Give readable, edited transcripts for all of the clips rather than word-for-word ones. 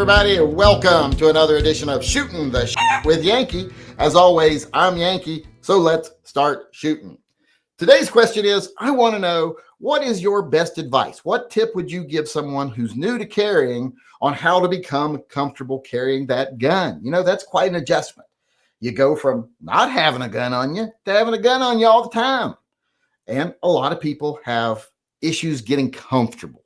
everybody, and welcome to another edition of Shooting the Shit with Yankee. As always, I'm Yankee, so let's start shooting. Today's question is, I want to know, what is your best advice? What tip would you give someone who's new to carrying on how to become comfortable carrying that gun? You know, that's quite an adjustment. You go from not having a gun on you to having a gun on you all the time. And a lot of people have issues getting comfortable.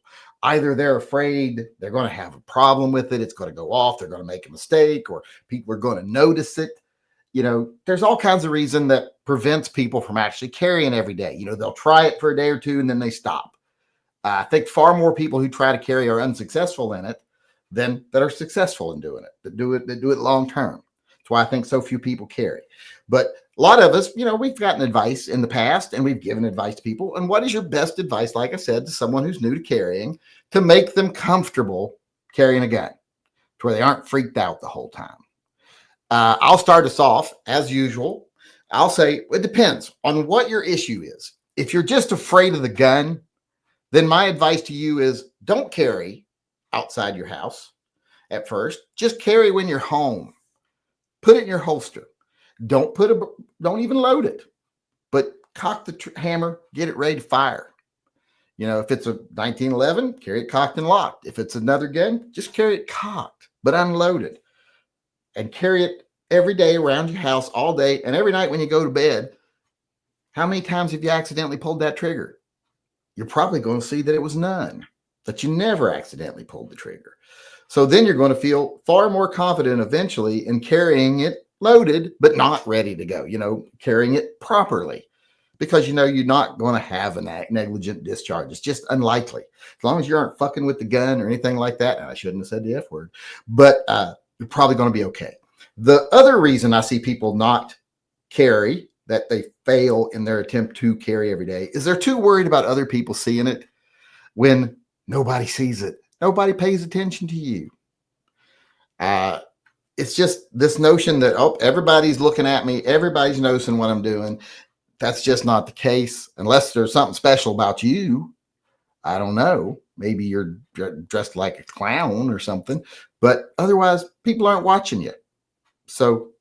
Either they're afraid they're going to have a problem with it, it's going to go off, they're going to make a mistake, or people are going to notice it. You know, there's all kinds of reason that prevents people from actually carrying every day. You know, they'll try it for a day or two and then they stop. I think far more people who try to carry are unsuccessful in it than that are successful in doing it, that do it long term. That's why I think so few people carry. But a lot of us, you know, we've gotten advice in the past and we've given advice to people. And what is your best advice, like I said, to someone who's new to carrying to make them comfortable carrying a gun to where they aren't freaked out the whole time? I'll start us off as usual. I'll say it depends on what your issue is. If you're just afraid of the gun, then my advice to you is don't carry outside your house at first. Just carry when you're home. Put it in your holster. Don't even load it, but cock the hammer, get it ready to fire. You know, if it's a 1911, carry it cocked and locked. If it's another gun, just carry it cocked, but unloaded, and carry it every day around your house all day. And every night when you go to bed, how many times have you accidentally pulled that trigger? You're probably going to see that it was none, that you never accidentally pulled the trigger. So then you're going to feel far more confident eventually in carrying it loaded, but not ready to go, you know, carrying it properly, because, you know, you're not going to have a negligent discharge. It's just unlikely. As long as you aren't fucking with the gun or anything like that. And I shouldn't have said the F word, but you're probably going to be okay. The other reason I see people not carry, that they fail in their attempt to carry every day, is they're too worried about other people seeing it when nobody sees it. Nobody pays attention to you. It's just this notion that, oh, everybody's looking at me, everybody's noticing what I'm doing. That's just not the case, unless there's something special about you. I don't know. Maybe you're dressed like a clown or something, but otherwise people aren't watching you. So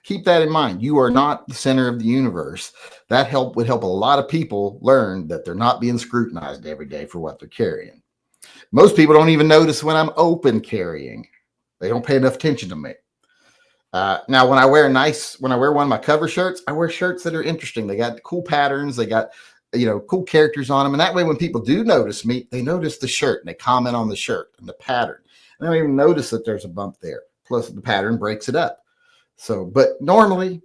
keep that in mind. You are not the center of the universe. That would help a lot of people learn that they're not being scrutinized every day for what they're carrying. Most people don't even notice when I'm open carrying. They don't pay enough attention to me. Now, when I wear one of my cover shirts, I wear shirts that are interesting. They got cool patterns. They got, you know, cool characters on them. And that way, when people do notice me, they notice the shirt and they comment on the shirt and the pattern. And they don't even notice that there's a bump there. Plus, the pattern breaks it up. So, but normally,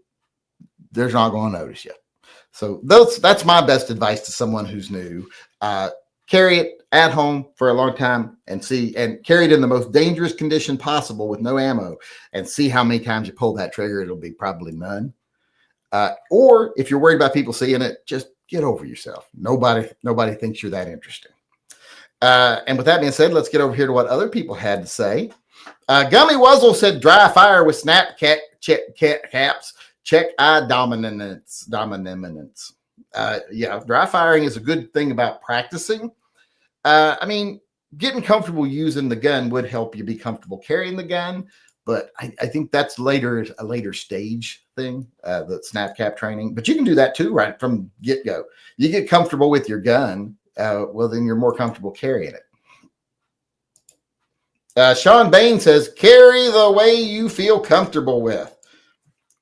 they're not going to notice you. So that's my best advice to someone who's new. Carry it at home for a long time and carry it in the most dangerous condition possible with no ammo and see how many times you pull that trigger. It'll be probably none. Or if you're worried about people seeing it, just get over yourself. Nobody thinks you're that interesting. And with that being said, let's get over here to what other people had to say. Gummy Wuzzle said, dry fire with snap caps. Check eye dominance. Yeah, dry firing is a good thing about practicing. I mean, getting comfortable using the gun would help you be comfortable carrying the gun, but I think that's a later stage thing, the snap cap training. But you can do that too, right from get-go. You get comfortable with your gun, well, then you're more comfortable carrying it. Sean Bain says, carry the way you feel comfortable with.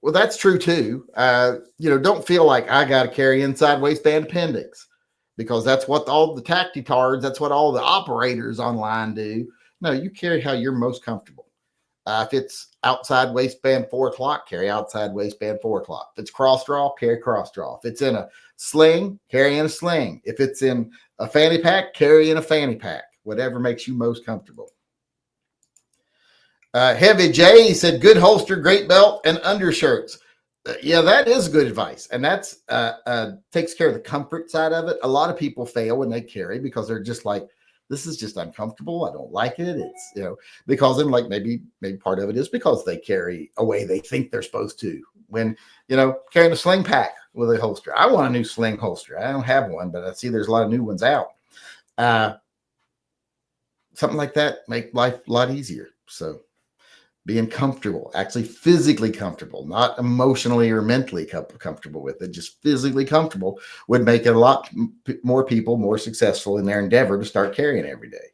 Well, that's true too. You know, don't feel like I got to carry inside waistband appendix, because that's what all the tactitards, that's what all the operators online do. No, you carry how you're most comfortable. If it's outside waistband 4 o'clock, carry outside waistband 4 o'clock. If it's cross draw, carry cross draw. If it's in a sling, carry in a sling. If it's in a fanny pack, carry in a fanny pack. Whatever makes you most comfortable. Heavy J said, good holster, great belt, and undershirts. Yeah, that is good advice. And that's takes care of the comfort side of it. A lot of people fail when they carry because they're just like, this is just uncomfortable. I don't like it. It's, you know, because then like maybe part of it is because they carry a way they think they're supposed to. When, you know, carrying a sling pack with a holster. I want a new sling holster. I don't have one, but I see there's a lot of new ones out. Something like that make life a lot easier. So being comfortable, actually physically comfortable, not emotionally or mentally comfortable with it, just physically comfortable, would make a lot more people more successful in their endeavor to start carrying every day.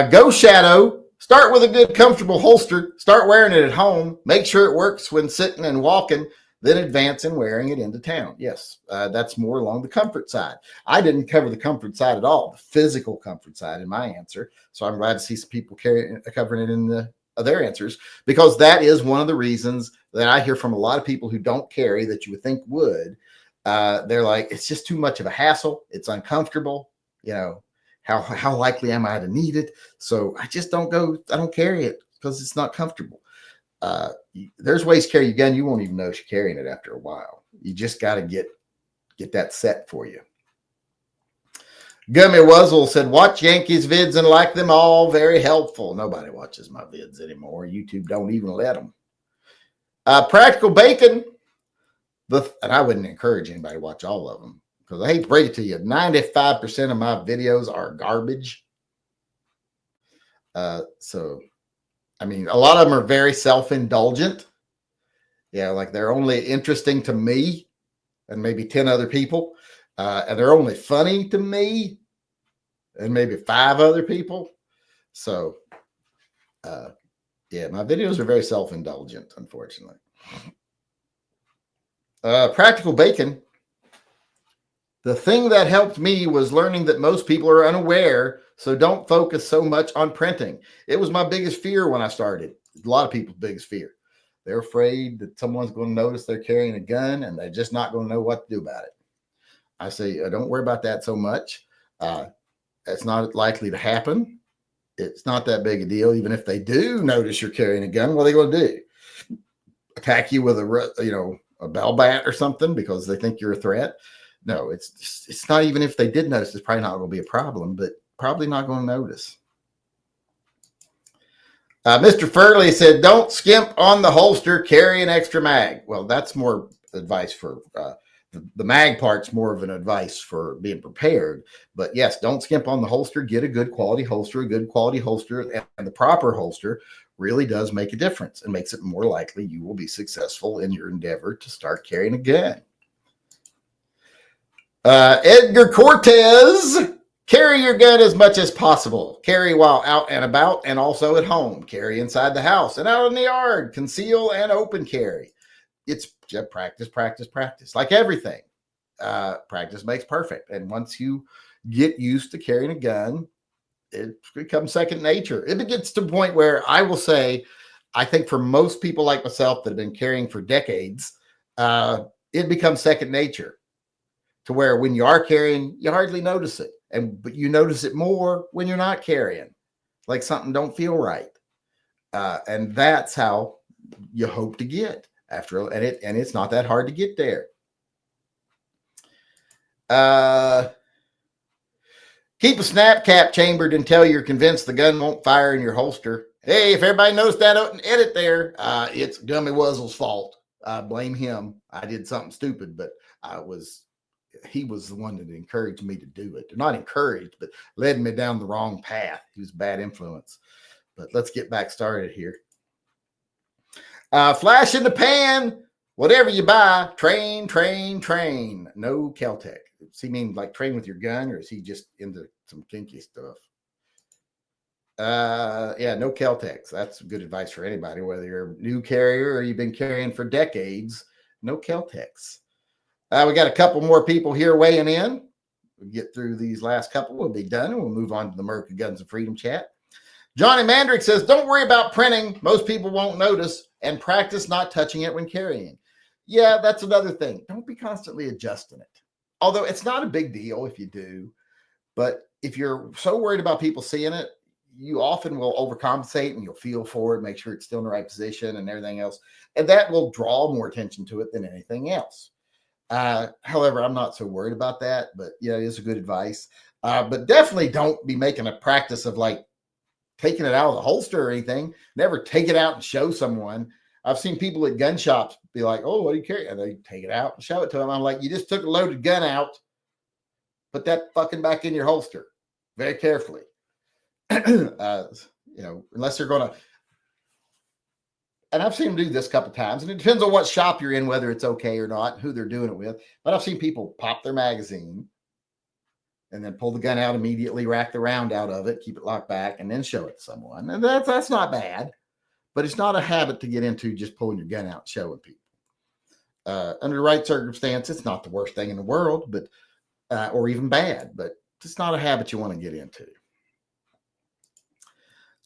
Go Shadow. Start with a good, comfortable holster. Start wearing it at home. Make sure it works when sitting and walking. Then advance in wearing it into town. Yes, that's more along the comfort side. I didn't cover the comfort side at all, the physical comfort side in my answer. So I'm glad to see some people covering it in their answers, because that is one of the reasons that I hear from a lot of people who don't carry that you would think would. They're like, it's just too much of a hassle. It's uncomfortable. You know, how likely am I to need it? So I just don't go. I don't carry it because it's not comfortable. There's ways to carry your gun. You won't even know you're carrying it after a while. You just got to get that set for you. Gummy Wuzzle said, watch Yankees vids and like them all. Very helpful. Nobody watches my vids anymore. YouTube don't even let them. Practical Bacon. And I wouldn't encourage anybody to watch all of them, because I hate to break it to you, 95% of my videos are garbage. So I mean, a lot of them are very self-indulgent. Yeah, like they're only interesting to me and maybe 10 other people. And they're only funny to me and maybe 5 other people. So, yeah, my videos are very self-indulgent, unfortunately. Practical Bacon. The thing that helped me was learning that most people are unaware, so don't focus so much on printing. It was my biggest fear when I started. A lot of people's biggest fear. They're afraid that someone's going to notice they're carrying a gun and they're just not going to know what to do about it. I say, don't worry about that so much. It's not likely to happen. It's not that big a deal. Even if they do notice you're carrying a gun, what are they going to do? Attack you with a bell bat or something because they think you're a threat? No, it's not. Even if they did notice, it's probably not going to be a problem, but probably not going to notice. Mr. Furley said, don't skimp on the holster, carry an extra mag. Well, that's more advice for the mag part's more of an advice for being prepared. But yes, don't skimp on the holster. Get a good quality holster. A good quality holster and the proper holster really does make a difference and makes it more likely you will be successful in your endeavor to start carrying a gun. Edgar Cortez, carry your gun as much as possible. Carry while out and about and also at home. Carry inside the house and out in the yard. Conceal and open carry. It's just practice, practice, practice. Like everything, practice makes perfect. And once you get used to carrying a gun, it becomes second nature. If it gets to the point where I will say, I think for most people like myself that have been carrying for decades, it becomes second nature. To where when you are carrying, you hardly notice it. But you notice it more when you're not carrying. Like something don't feel right. And that's how you hope to get after, and it's not that hard to get there. Keep a snap cap chambered until you're convinced the gun won't fire in your holster. Hey, if everybody knows that edit there, it's Gummy Wuzzle's fault. I blame him. I did something stupid, but he was the one that encouraged me to do it. Not encouraged, but led me down the wrong path. He was a bad influence. But let's get back started here. Flash in the pan. Whatever you buy, train. No Kel-Tec. Does he mean like train with your gun, or is he just into some kinky stuff? Yeah, no Kel-Tecs. That's good advice for anybody, whether you're a new carrier or you've been carrying for decades. No Kel-Tecs. We got a couple more people here weighing in. We'll get through these last couple. We'll be done, and we'll move on to the American Guns and Freedom chat. Johnny Mandrick says, don't worry about printing. Most people won't notice, and practice not touching it when carrying. Yeah, that's another thing. Don't be constantly adjusting it. Although it's not a big deal if you do. But if you're so worried about people seeing it, you often will overcompensate and you'll feel for it, make sure it's still in the right position and everything else. And that will draw more attention to it than anything else. However, I'm not so worried about that, but yeah, it is a good advice. But definitely don't be making a practice of like taking it out of the holster or anything. Never take it out and show someone. I've seen people at gun shops be like, oh, what do you carry? And they take it out and show it to them. I'm like, you just took a loaded gun out. Put that fucking back in your holster very carefully. unless they're going to. And I've seen them do this a couple times, and it depends on what shop you're in, whether it's okay or not, who they're doing it with. But I've seen people pop their magazine and then pull the gun out immediately, rack the round out of it, keep it locked back, and then show it to someone. And that's not bad, but it's not a habit to get into, just pulling your gun out and showing people. Under the right circumstance, it's not the worst thing in the world, but or even bad, but it's not a habit you want to get into.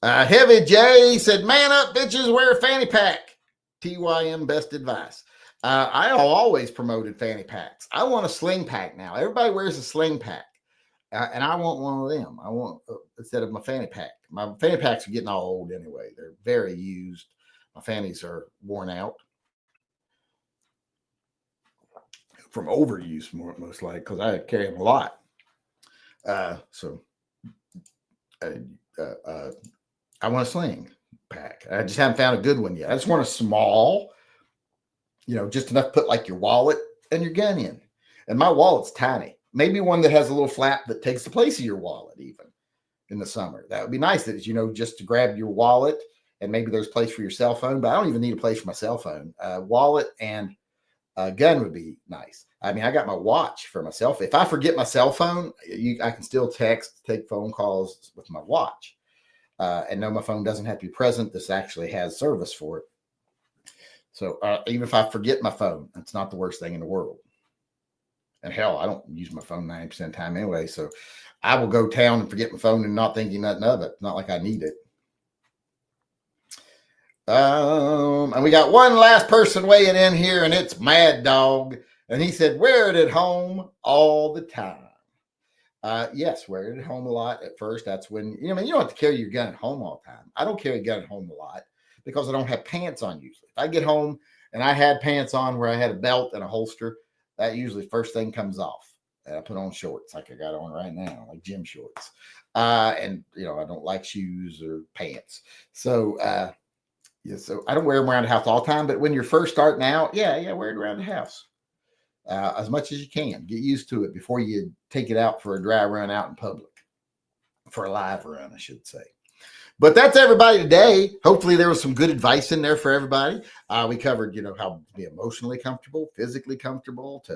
Heavy J said, man up, bitches, wear a fanny pack. TYM best advice. I always promoted fanny packs. I want a sling pack now. Everybody wears a sling pack. And I want one of them. I want, instead of my fanny pack. My fanny packs are getting all old anyway. They're very used. My fannies are worn out from overuse, most likely, because I carry them a lot. I want a sling pack. I just haven't found a good one yet. I just want a small, just enough to put like your wallet and your gun in. And my wallet's tiny. Maybe one that has a little flap that takes the place of your wallet even in the summer. That would be nice, that just to grab your wallet, and maybe there's a place for your cell phone, but I don't even need a place for my cell phone. Wallet and a gun would be nice. I mean, I got my watch for myself. If I forget my cell phone, I can still text, take phone calls with my watch. And no, my phone doesn't have to be present. This actually has service for it. So even if I forget my phone, it's not the worst thing in the world. And hell, I don't use my phone 90% of the time anyway. So I will go town and forget my phone and not thinking nothing of it. It's not like I need it. And we got one last person weighing in here, and it's Mad Dog. And he said, wear it at home all the time. Yes, wear it at home a lot at first. That's when, you don't have to carry your gun at home all the time. I don't carry a gun at home a lot because I don't have pants on usually. If I get home and I had pants on where I had a belt and a holster, that usually first thing comes off. And I put on shorts like I got on right now, like gym shorts. And, I don't like shoes or pants. So, so I don't wear them around the house all the time. But when you're first starting out, wear it around the house. As much as you can. Get used to it before you take it out for a dry run out in public. For a live run, I should say. But that's everybody today. Hopefully there was some good advice in there for everybody. We covered, how to be emotionally comfortable, physically comfortable, to,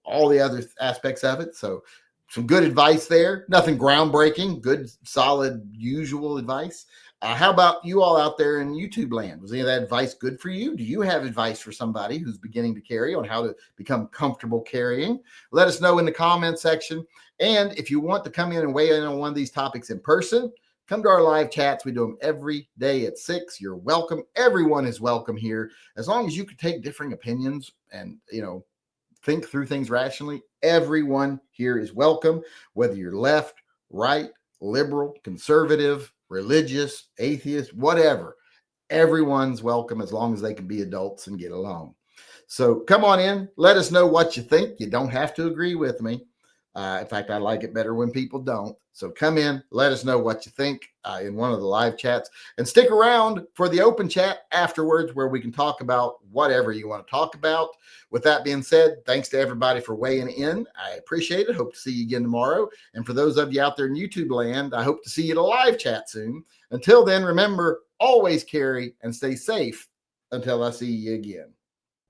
all the other aspects of it. So some good advice there. Nothing groundbreaking. Good, solid, usual advice. How about you all out there in YouTube land? Was any of that advice good for you? Do you have advice for somebody who's beginning to carry on how to become comfortable carrying? Let us know in the comment section. And if you want to come in and weigh in on one of these topics in person, come to our live chats. We do them every day at 6. You're welcome. Everyone is welcome here. As long as you can take differing opinions and, think through things rationally, everyone here is welcome, whether you're left, right, liberal, conservative, religious, atheist, whatever. Everyone's welcome as long as they can be adults and get along. So come on in. Let us know what you think. You don't have to agree with me. In fact, I like it better when people don't. So come in, let us know what you think in one of the live chats, and stick around for the open chat afterwards where we can talk about whatever you want to talk about. With that being said, thanks to everybody for weighing in. I appreciate it. Hope to see you again tomorrow. And for those of you out there in YouTube land, I hope to see you in a live chat soon. Until then, remember, always carry and stay safe until I see you again.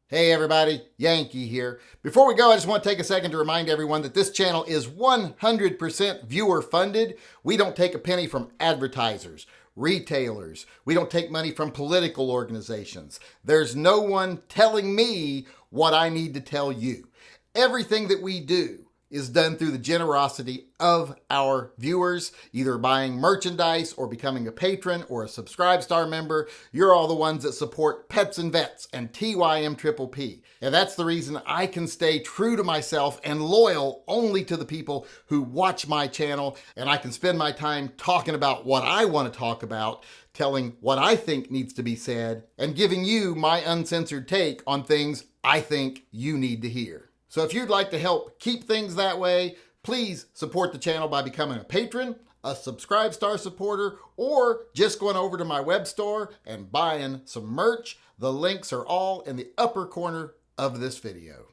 Hey everybody, Yankee here. Before we go, I just want to take a second to remind everyone that this channel is 100% viewer funded. We don't take a penny from advertisers, retailers. We don't take money from political organizations. There's no one telling me what I need to tell you. Everything that we do is done through the generosity of our viewers, either buying merchandise or becoming a patron or a Subscribe Star member. You're all the ones that support Pets and Vets and TYM. And that's the reason I can stay true to myself and loyal only to the people who watch my channel. And I can spend my time talking about what I want to talk about, telling what I think needs to be said, and giving you my uncensored take on things I think you need to hear. So if you'd like to help keep things that way, please support the channel by becoming a patron, a Subscribe Star supporter, or just going over to my web store and buying some merch. The links are all in the upper corner of this video.